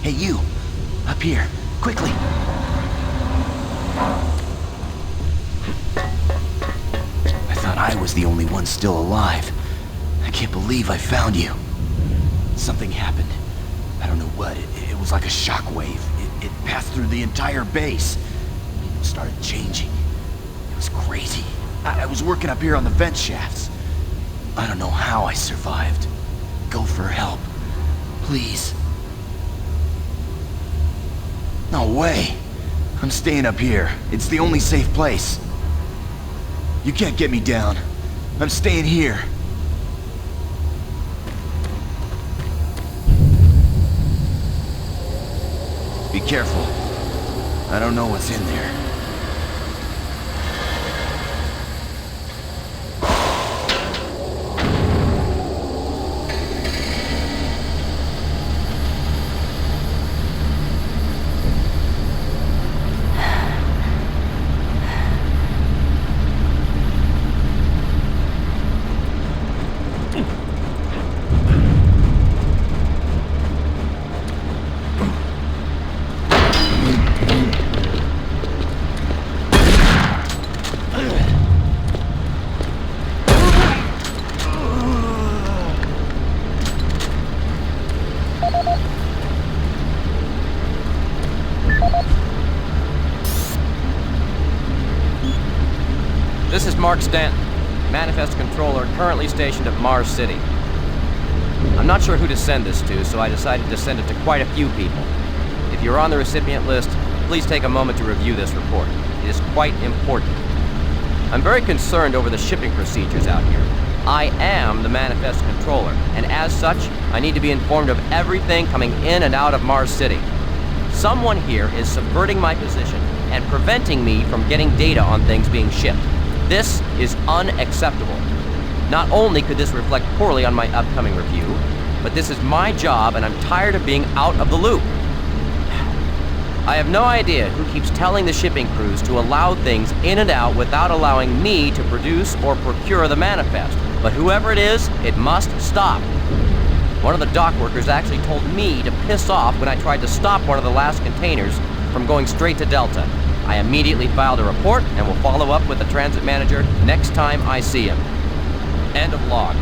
Hey, you! Up here, quickly! I thought I was the only one still alive. I can't believe I found you. Something happened. I don't know what. It was like a shockwave. It passed through the entire base. People started changing. It was crazy. I was working up here on the vent shafts. I don't know how I survived. Go for help. Please. No way. I'm staying up here. It's the only safe place. You can't get me down. I'm staying here. Be careful. I don't know what's in there. This is Mark Stanton, Manifest Controller, currently stationed at Mars City. I'm not sure who to send this to, so I decided to send it to quite a few people. If you're on the recipient list, please take a moment to review this report. It is quite important. I'm very concerned over the shipping procedures out here. I am the Manifest Controller, and as such, I need to be informed of everything coming in and out of Mars City. Someone here is subverting my position and preventing me from getting data on things being shipped. This is unacceptable. Not only could this reflect poorly on my upcoming review, but this is my job and I'm tired of being out of the loop. I have no idea who keeps telling the shipping crews to allow things in and out without allowing me to produce or procure the manifest, but whoever it is, it must stop. One of the dock workers actually told me to piss off when I tried to stop one of the last containers from going straight to Delta. I immediately filed a report and will follow up with the transit manager next time I see him. End of log.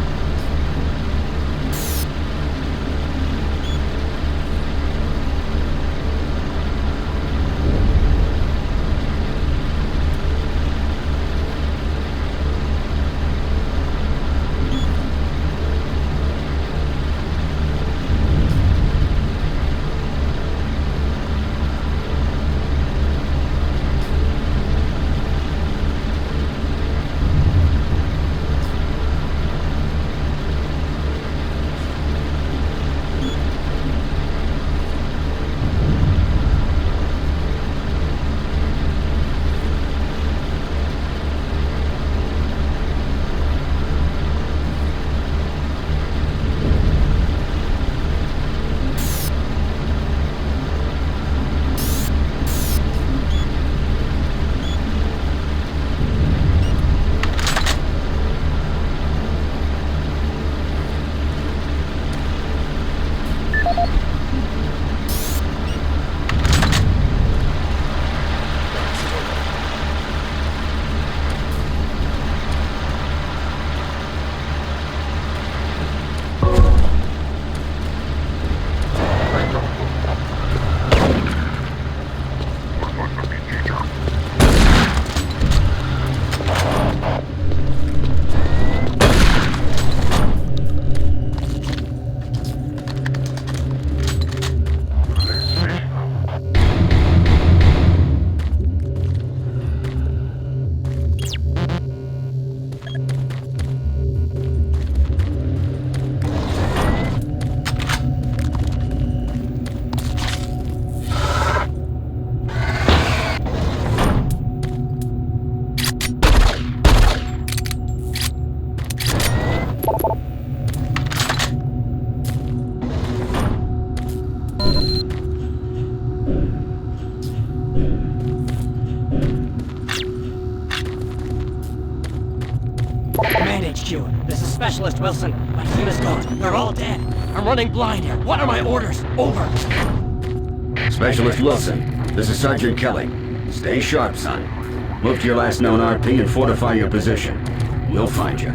HQ. This is Specialist Wilson. My team is gone. They're all dead. I'm running blind here. What are my orders? Over. Specialist Wilson, this is Sergeant Kelly. Stay sharp, son. Move to your last known RP and fortify your position. We'll find you.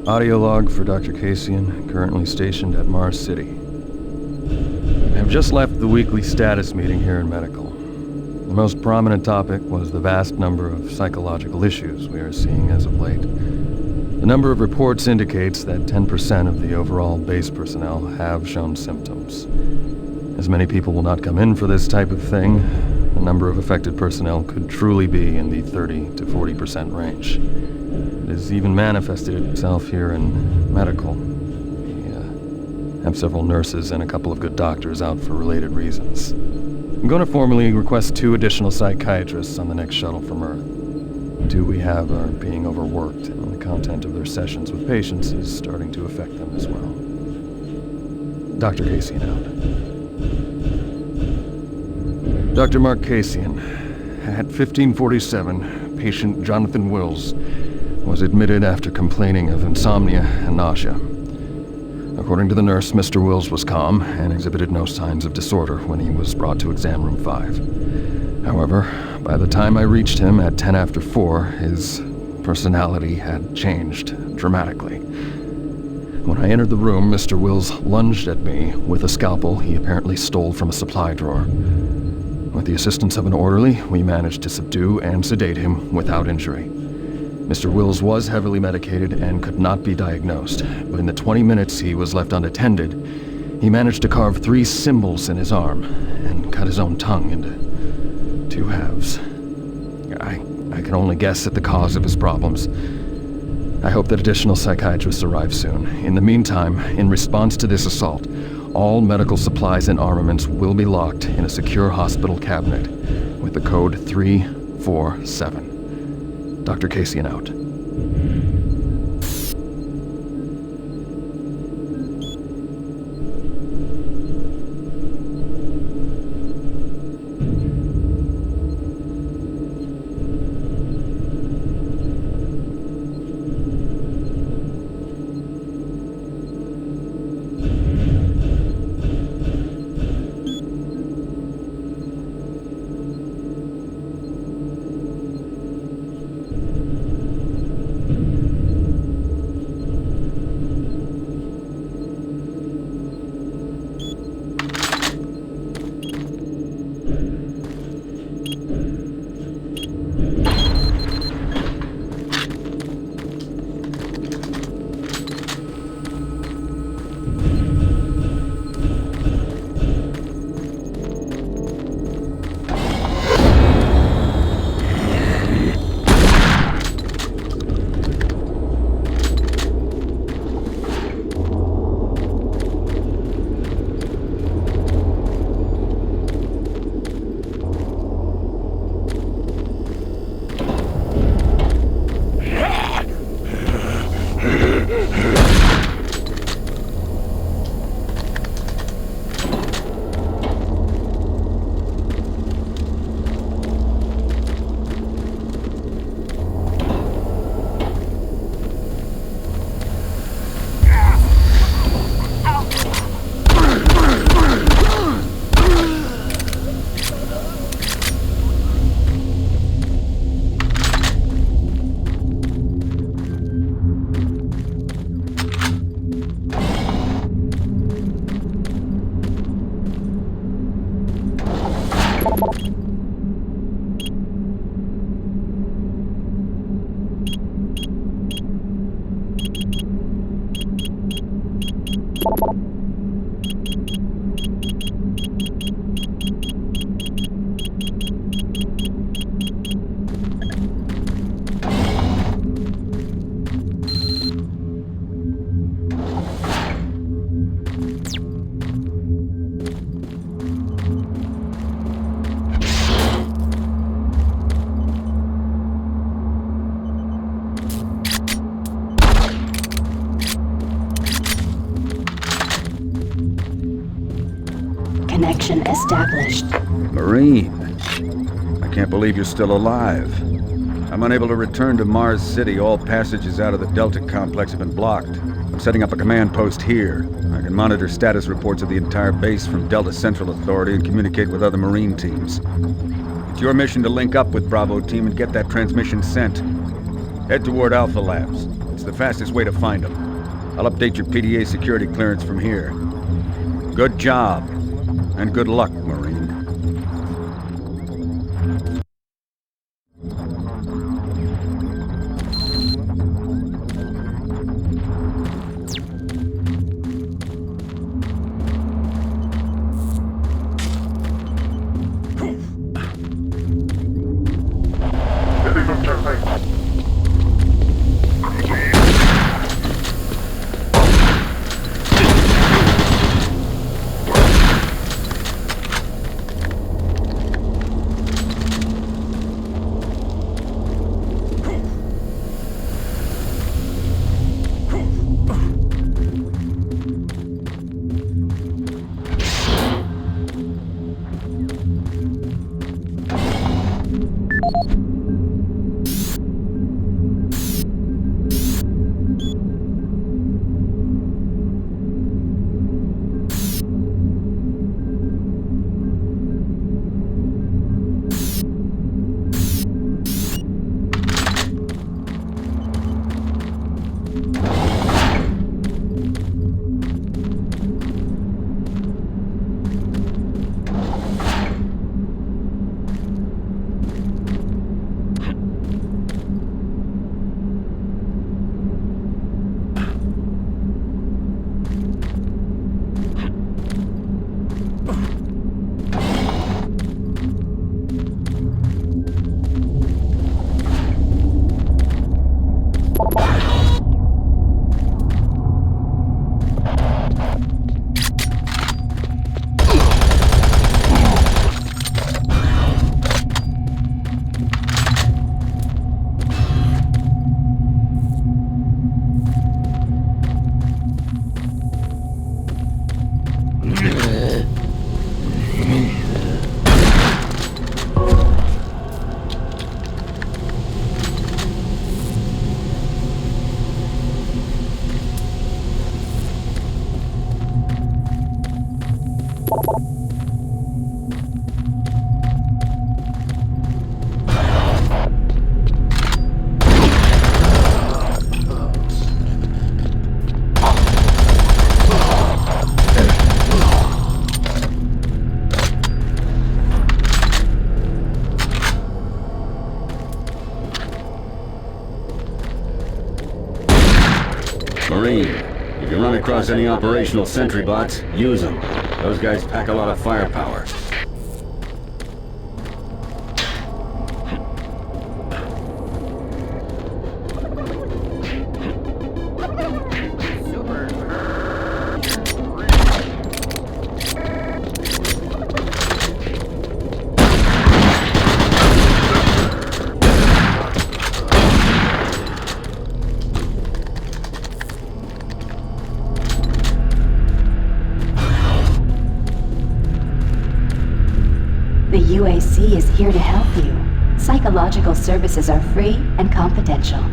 Audio log for Dr. Kasian, currently stationed at Mars City. I have just left the weekly status meeting here in Medical. The most prominent topic was the vast number of psychological issues we are seeing as of late. The number of reports indicates that 10% of the overall base personnel have shown symptoms. As many people will not come in for this type of thing, the number of affected personnel could truly be in the 30 to 40% range. It has even manifested itself here in Medical. We have several nurses and a couple of good doctors out for related reasons. I'm going to formally request 2 additional psychiatrists on the next shuttle from Earth. 2 we have are being overworked, and the content of their sessions with patients is starting to affect them as well. Dr. Kasian out. Dr. Mark Kasian. At 1547, patient Jonathan Wills was admitted after complaining of insomnia and nausea. According to the nurse, Mr. Wills was calm and exhibited no signs of disorder when he was brought to exam room 5. However, by the time I reached him at 10 after 4, his personality had changed dramatically. When I entered the room, Mr. Wills lunged at me with a scalpel he apparently stole from a supply drawer. With the assistance of an orderly, we managed to subdue and sedate him without injury. Mr. Wills was heavily medicated and could not be diagnosed, but in the 20 minutes he was left unattended, he managed to carve 3 symbols in his arm and cut his own tongue into 2 halves. I can only guess at the cause of his problems. I hope that additional psychiatrists arrive soon. In the meantime, in response to this assault, all medical supplies and armaments will be locked in a secure hospital cabinet with the code 347. Dr. Kasian out. Connection established. Marine, I can't believe you're still alive. I'm unable to return to Mars City. All passages out of the Delta complex have been blocked. I'm setting up a command post here. I can monitor status reports of the entire base from Delta Central Authority and communicate with other Marine teams. It's your mission to link up with Bravo Team and get that transmission sent. Head toward Alpha Labs. It's the fastest way to find them. I'll update your PDA security clearance from here. Good job. And good luck, Marine. Marine, if you run across any operational sentry bots, use them. Those guys pack a lot of firepower. The UAC is here to help you. Psychological services are free and confidential.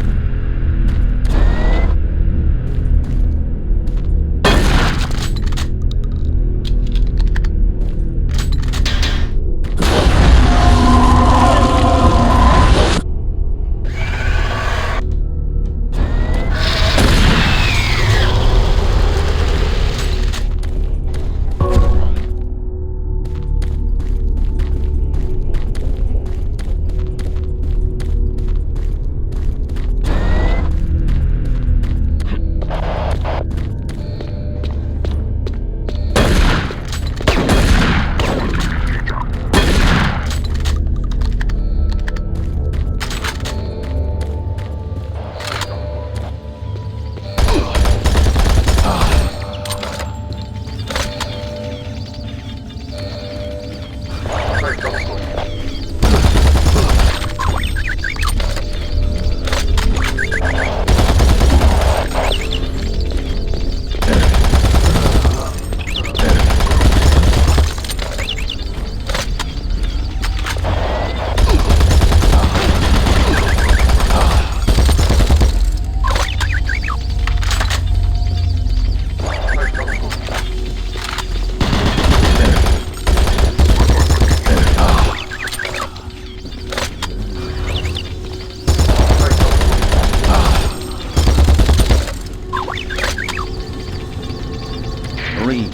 Marine,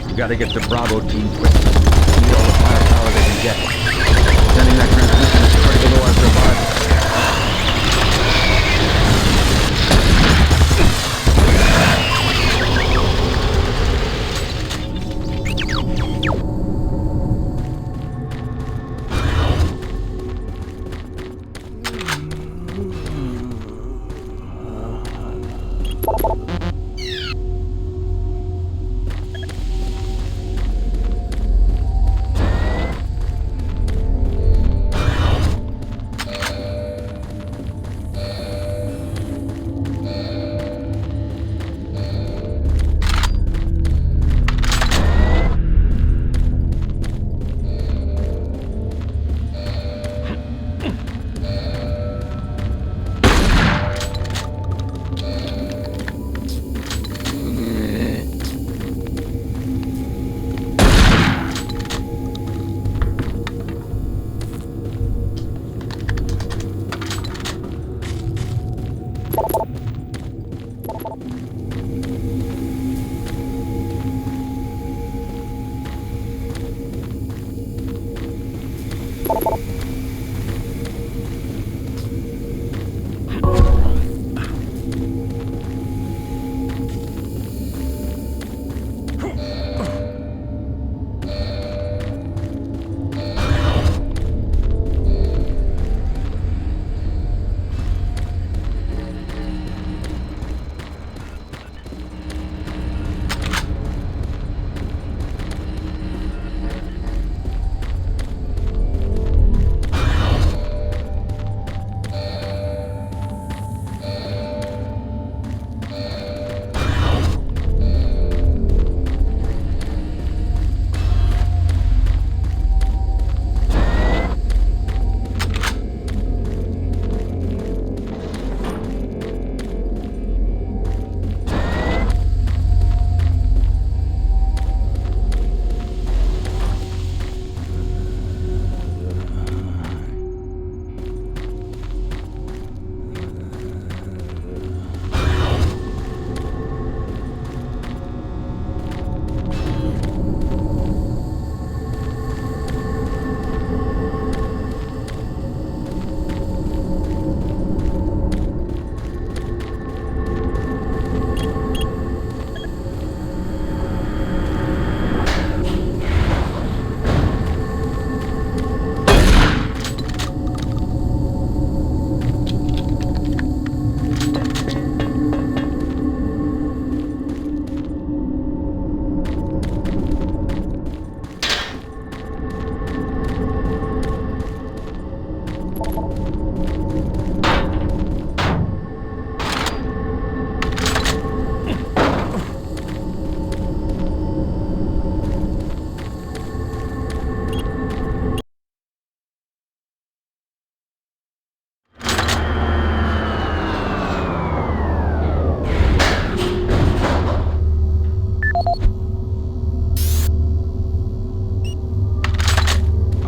we gotta get the Bravo team quick. We need all the firepower they can get. Sending that transmission is critical to our survival.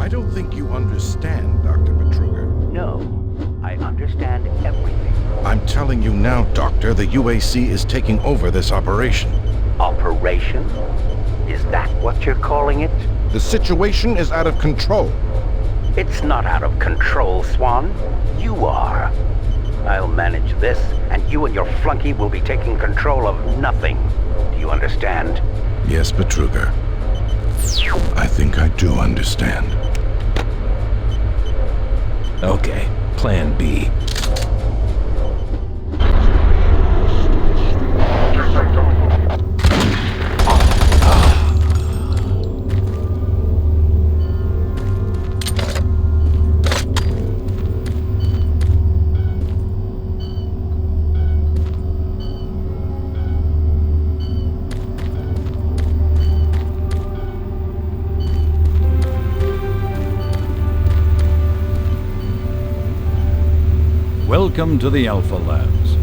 I don't think you understand, Dr. Betruger. No, I understand everything. I'm telling you now, Doctor, the UAC is taking over this operation. Operation? Is that what you're calling it? The situation is out of control. It's not out of control, Swan. You are. I'll manage this, and you and your flunky will be taking control of nothing. Do you understand? Yes, Betruger. I think I do understand. Okay, plan B. Welcome to the Alpha Labs.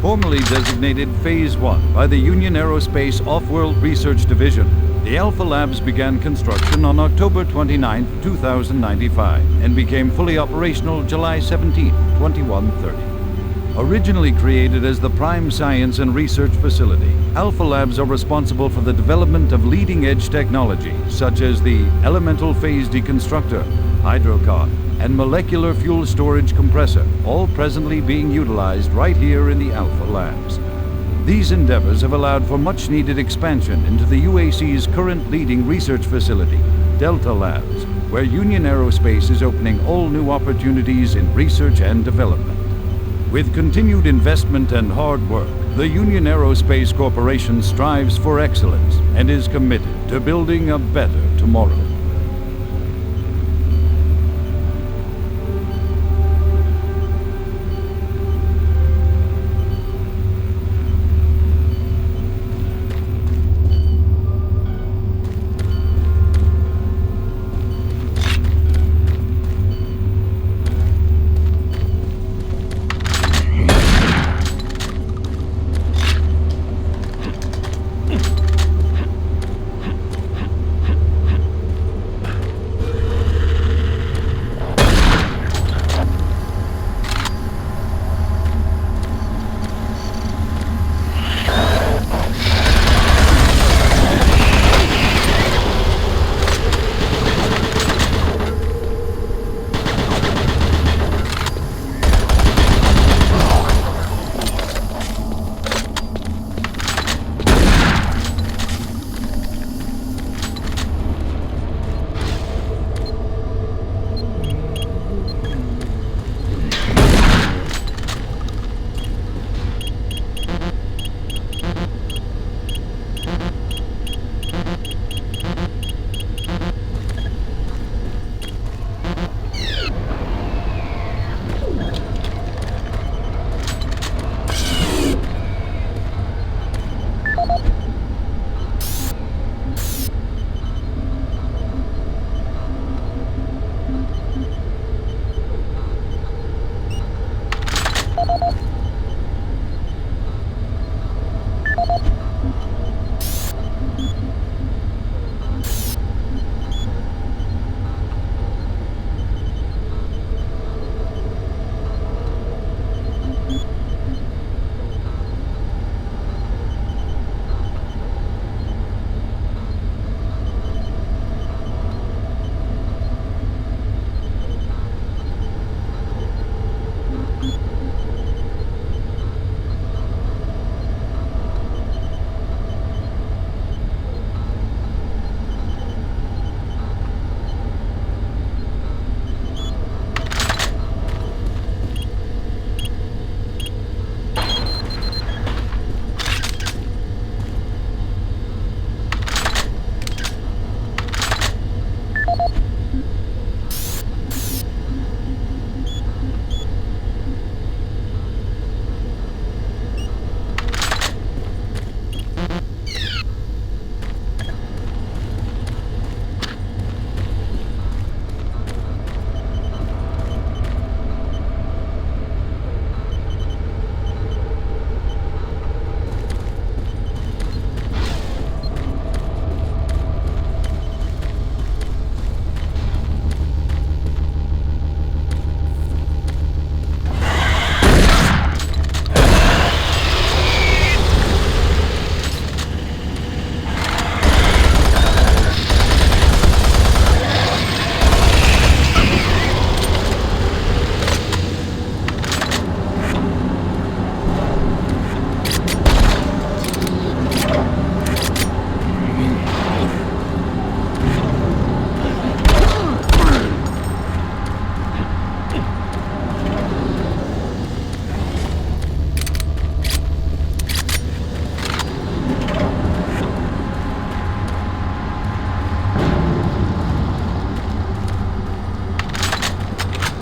Formerly designated Phase 1 by the Union Aerospace Off-World Research Division, the Alpha Labs began construction on October 29, 2095, and became fully operational July 17, 2130. Originally created as the Prime Science and Research Facility, Alpha Labs are responsible for the development of leading-edge technology, such as the Elemental Phase Deconstructor, Hydrocon, and Molecular Fuel Storage Compressor, all presently being utilized right here in the Alpha Labs. These endeavors have allowed for much-needed expansion into the UAC's current leading research facility, Delta Labs, where Union Aerospace is opening all new opportunities in research and development. With continued investment and hard work, the Union Aerospace Corporation strives for excellence and is committed to building a better tomorrow.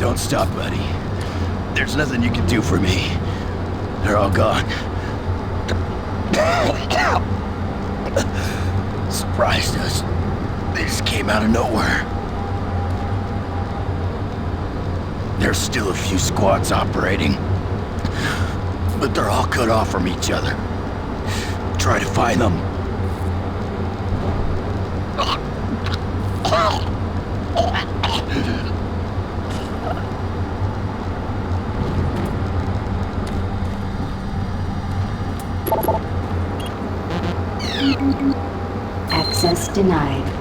Don't stop, buddy. There's nothing you can do for me. They're all gone. Surprised us. They just came out of nowhere. There's still a few squads operating, but they're all cut off from each other. Try to find them. Access denied.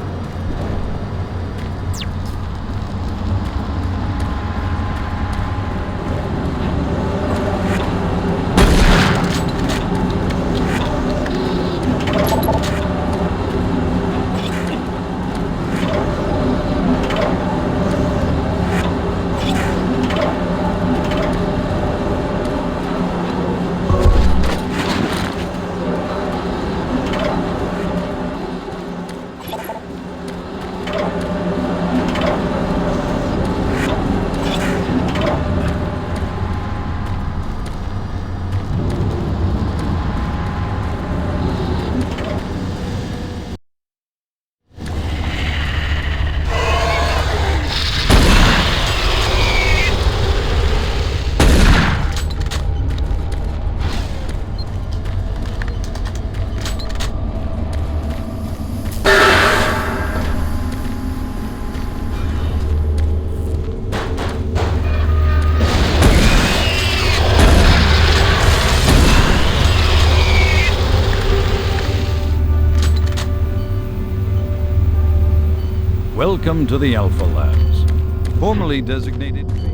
Welcome to the Alpha Labs, formerly designated Phase...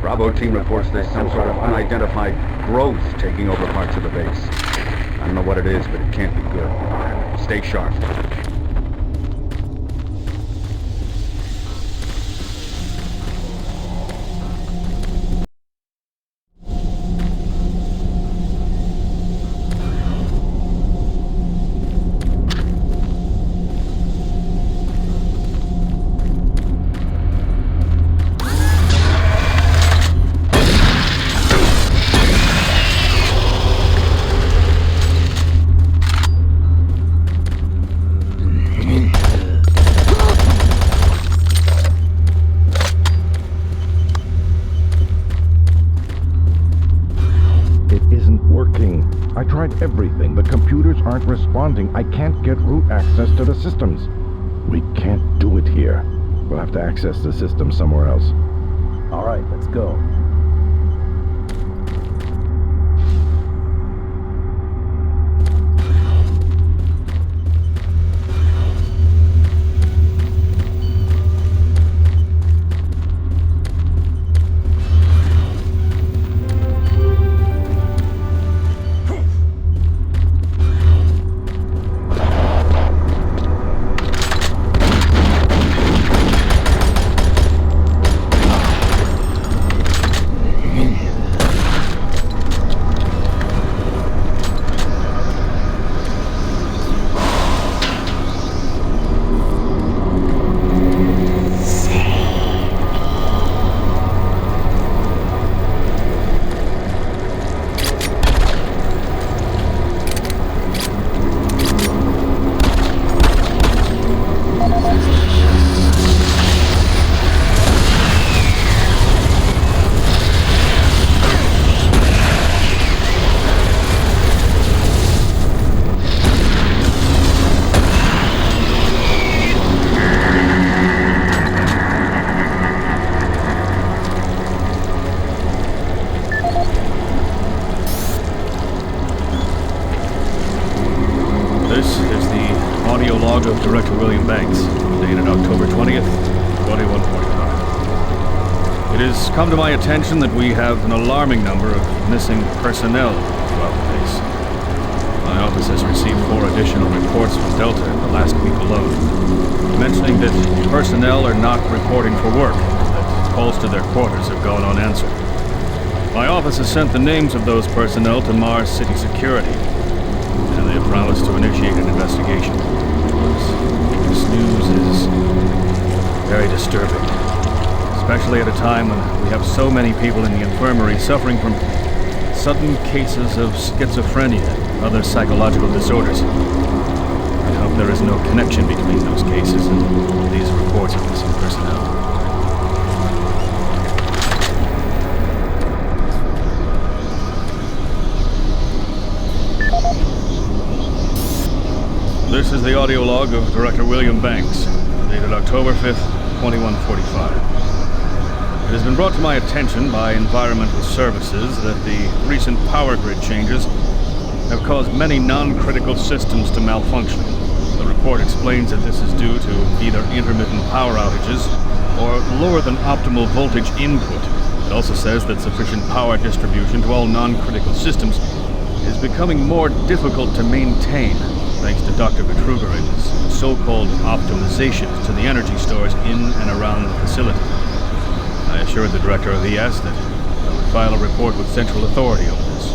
Bravo team reports there's some sort of unidentified growth taking over parts of the base. I don't know what it is, but it can't be good. Stay sharp. I tried everything. The computers aren't responding. I can't get root access to the systems. We can't do it here. We'll have to access the system somewhere else. All right, let's go. Of Director William Banks, dated October 20th, 2145. It has come to my attention that we have an alarming number of missing personnel throughout the base. My office has received 4 additional reports from Delta in the last week alone, mentioning that personnel are not reporting for work, that calls to their quarters have gone unanswered. My office has sent the names of those personnel to Mars City Security, and they have promised to initiate an investigation. This news is very disturbing, especially at a time when we have so many people in the infirmary suffering from sudden cases of schizophrenia and other psychological disorders. I hope there is no connection between those cases and these reports of missing personnel. This is the audio log of Director William Banks, dated October 5th, 2145. It has been brought to my attention by Environmental Services that the recent power grid changes have caused many non-critical systems to malfunction. The report explains that this is due to either intermittent power outages or lower than optimal voltage input. It also says that sufficient power distribution to all non-critical systems is becoming more difficult to maintain, thanks to Dr. Vitruger and his so-called optimizations to the energy stores in and around the facility. I assured the director of ES that I would file a report with Central Authority over this.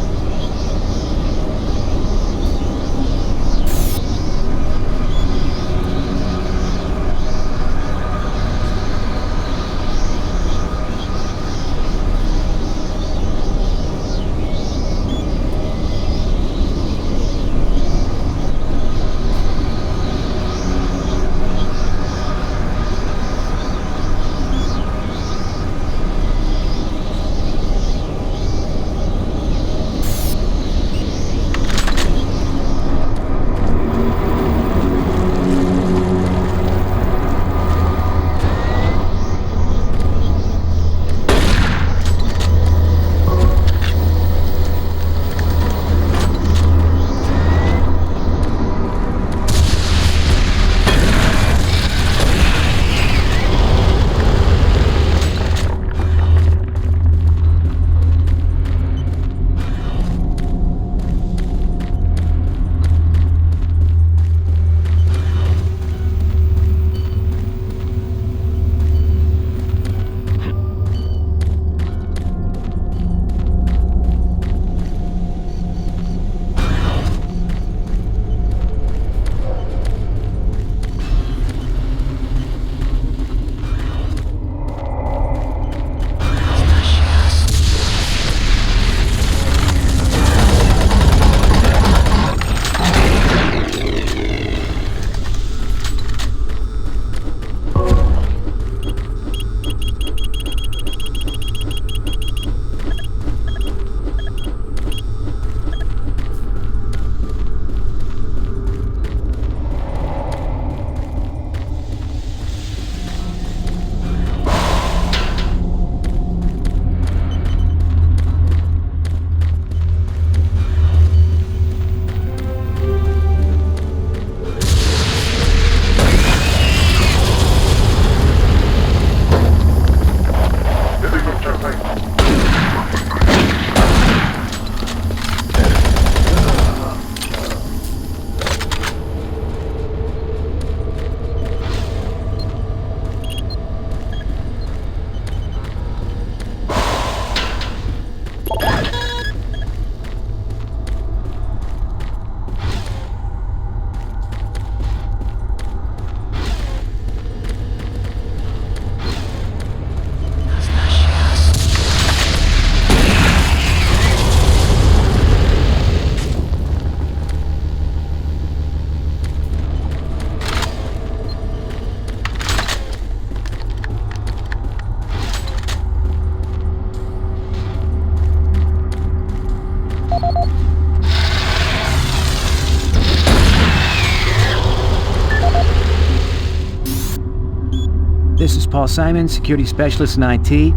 Paul Simon, security specialist in IT.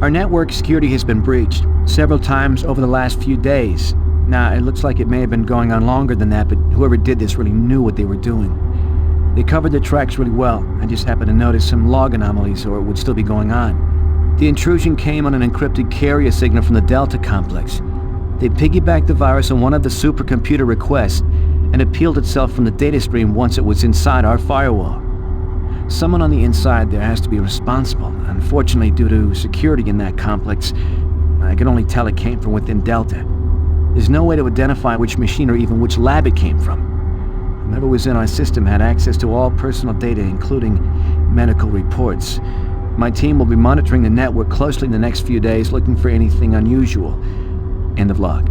Our network security has been breached several times over the last few days. Now, it looks like it may have been going on longer than that, but whoever did this really knew what they were doing. They covered the tracks really well. I just happened to notice some log anomalies, or it would still be going on. The intrusion came on an encrypted carrier signal from the Delta complex. They piggybacked the virus on one of the supercomputer requests and it peeled itself from the data stream once it was inside our firewall. Someone on the inside there has to be responsible. Unfortunately, due to security in that complex, I can only tell it came from within Delta. There's no way to identify which machine or even which lab it came from. Whoever was in our system had access to all personal data, including medical reports. My team will be monitoring the network closely in the next few days, looking for anything unusual. End of log.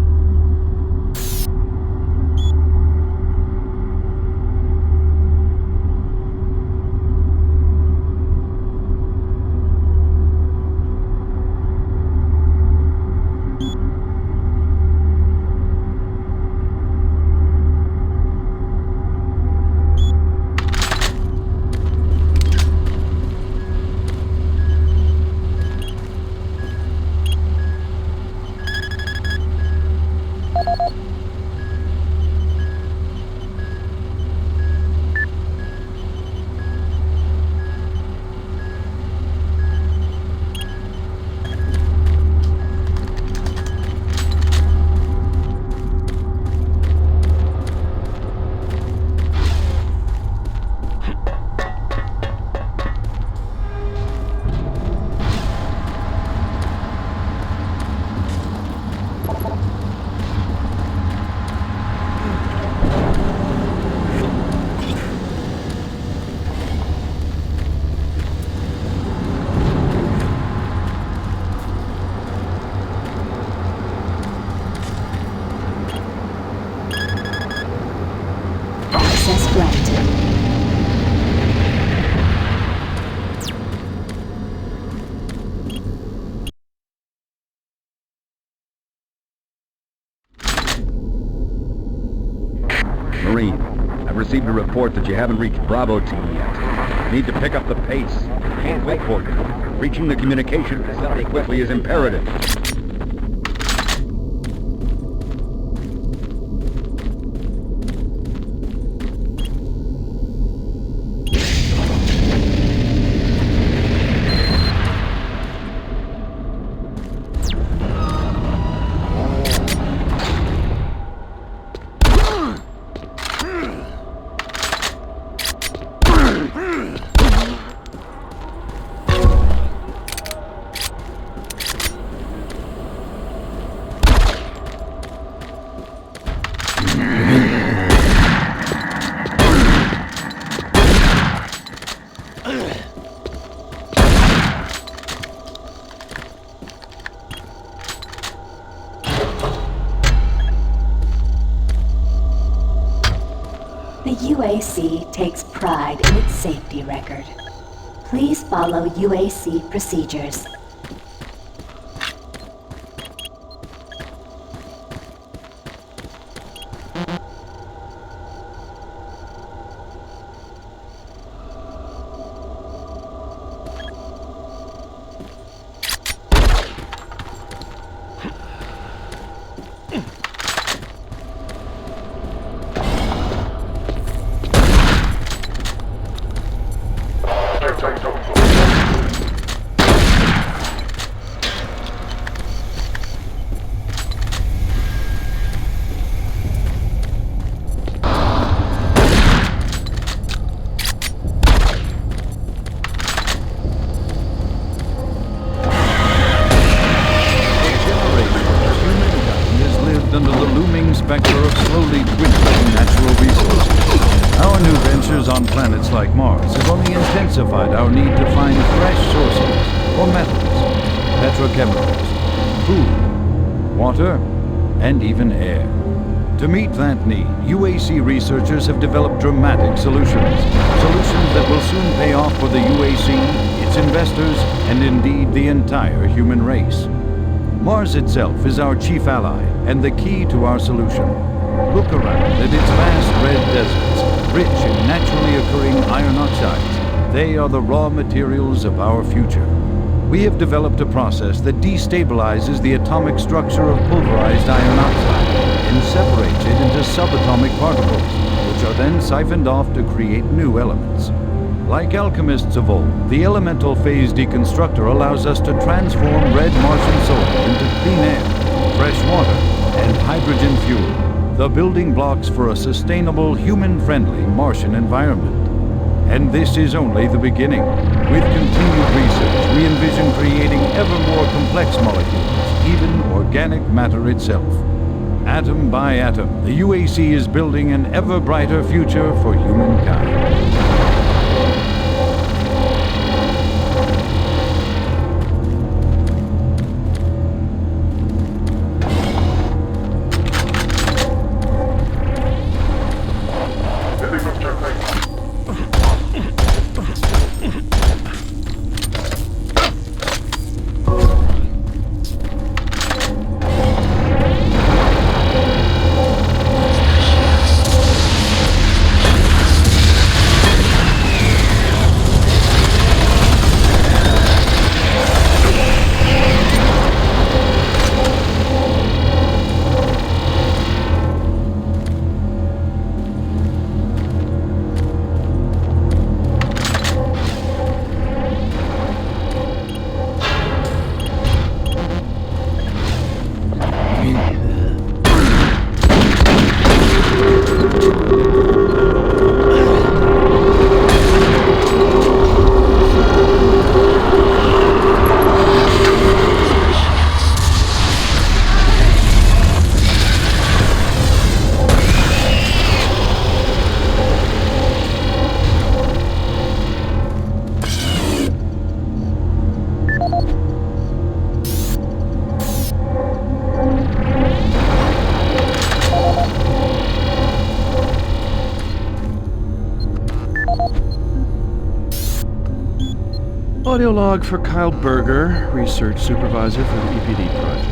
Access granted. Marine, I've received a report that you haven't reached Bravo Team yet. Need to pick up the pace. Can't wait for you. Reaching the communication facility quickly is imperative. The UAC takes pride in its safety record. Please follow UAC procedures. Under the looming specter of slowly dwindling natural resources. Our new ventures on planets like Mars have only intensified our need to find fresh sources for metals, petrochemicals, food, water, and even air. To meet that need, UAC researchers have developed dramatic solutions. Solutions that will soon pay off for the UAC, its investors, and indeed the entire human race. Mars itself is our chief ally and the key to our solution. Look around at its vast red deserts, rich in naturally occurring iron oxides, They are the raw materials of our future. We have developed a process that destabilizes the atomic structure of pulverized iron oxide and separates it into subatomic particles, which are then siphoned off to create new elements. Like alchemists of old, the elemental phase deconstructor allows us to transform red Martian soil into clean air, fresh water, and hydrogen fuel, the building blocks for a sustainable, human-friendly Martian environment. And this is only the beginning. With continued research, we envision creating ever more complex molecules, even organic matter itself. Atom by atom, the UAC is building an ever brighter future for humankind. Audio log for Kyle Berger, research supervisor for the EPD project.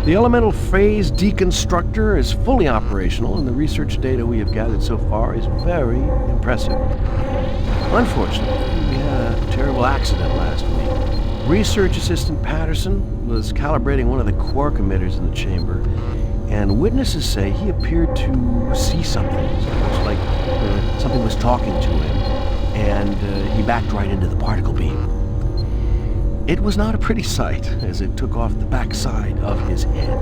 The elemental phase deconstructor is fully operational, and the research data we have gathered so far is very impressive. Unfortunately, we had a terrible accident last week. Research assistant Patterson was calibrating one of the quark emitters in the chamber, and witnesses say he appeared to see something. It's almost like something was talking to him, and he backed right into the particle beam. It was not a pretty sight, as it took off the backside of his head.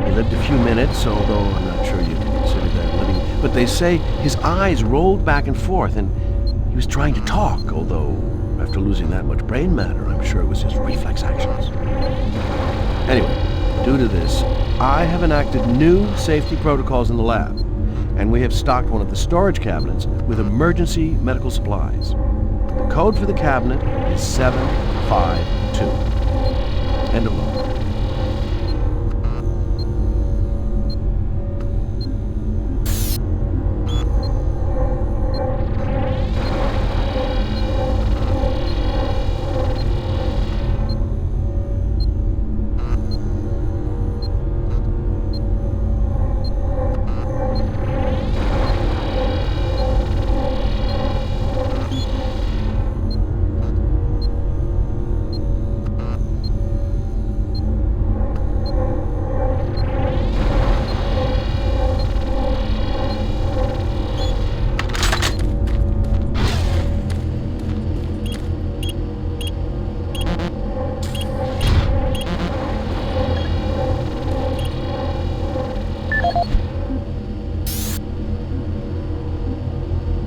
He lived a few minutes, although I'm not sure you can consider that living. But they say his eyes rolled back and forth, and he was trying to talk, although after losing that much brain matter, I'm sure it was his reflex actions. Anyway, due to this, I have enacted new safety protocols in the lab, and we have stocked one of the storage cabinets with emergency medical supplies. The code for the cabinet is 752. End of log.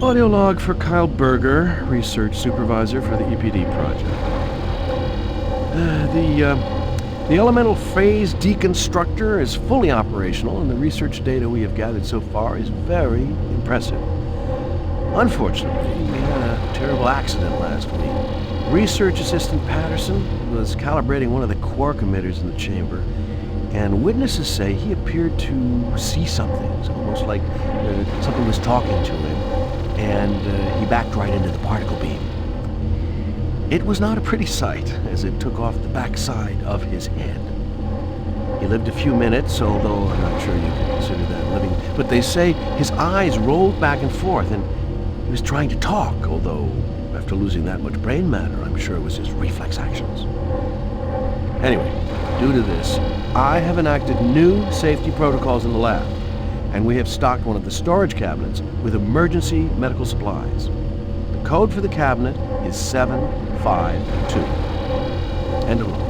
Audio log for Kyle Berger, research supervisor for the EPD project. The elemental phase deconstructor is fully operational, and the research data we have gathered so far is very impressive. Unfortunately, we had a terrible accident last week. Research assistant Patterson was calibrating one of the quark emitters in the chamber, and witnesses say he appeared to see something. It's almost like something was talking to him, and he backed right into the particle beam. It was not a pretty sight, as it took off the backside of his head. He lived a few minutes, although I'm not sure you can consider that living. But they say his eyes rolled back and forth, and he was trying to talk, although after losing that much brain matter, I'm sure it was his reflex actions. Anyway, due to this, I have enacted new safety protocols in the lab, and we have stocked one of the storage cabinets with emergency medical supplies. The code for the cabinet is 752. End of log.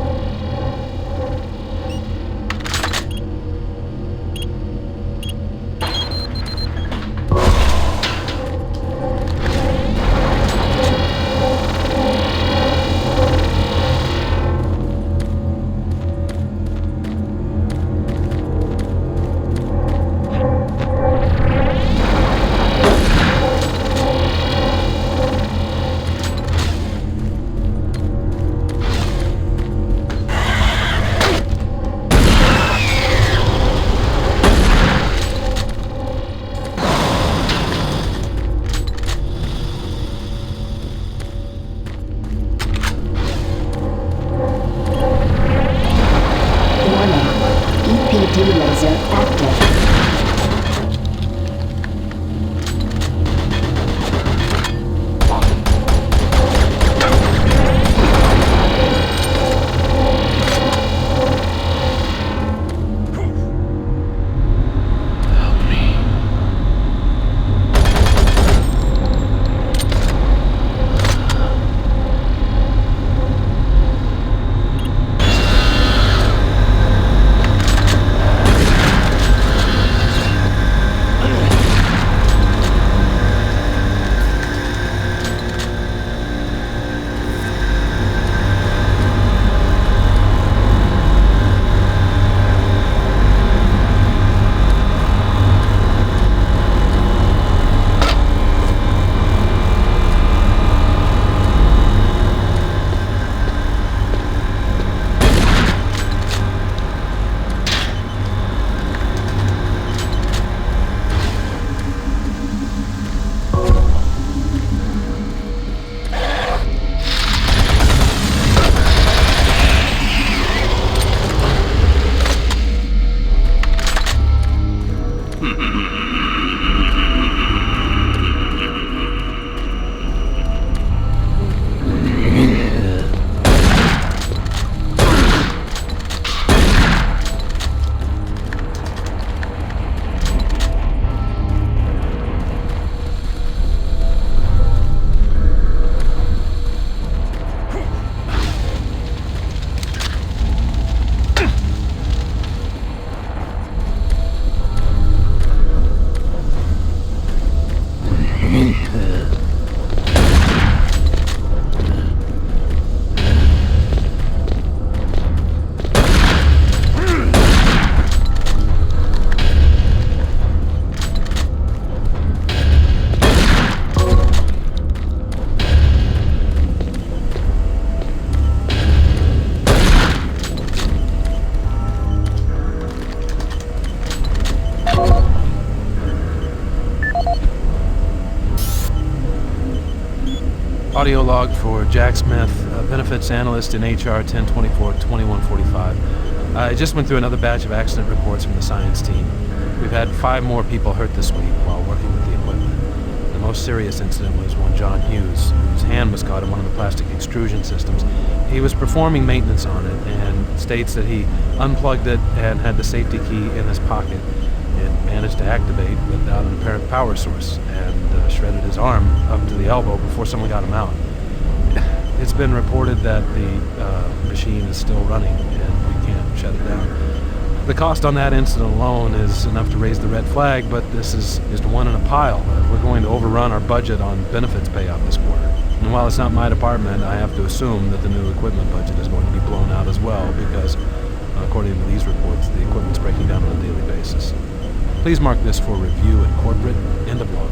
Audio log for Jack Smith, benefits analyst in HR 1024-2145. I just went through another batch of accident reports from the science team. We've had 5 more people hurt this week while working with the equipment. The most serious incident was one John Hughes, whose hand was caught in one of the plastic extrusion systems. He was performing maintenance on it and states that he unplugged it and had the safety key in his pocket. It managed to activate without an apparent power source and shredded his arm up to the elbow before someone got him out. It's been reported that the machine is still running and we can't shut it down. The cost on that incident alone is enough to raise the red flag, but this is just one in a pile. We're going to overrun our budget on benefits payout this quarter. And while it's not my department, I have to assume that the new equipment budget is going to be blown out as well because, according to these reports, the equipment's breaking down on a daily basis. Please mark this for review at corporate. End of log.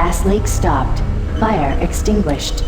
Gas leak stopped. Fire extinguished.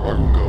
I'm going.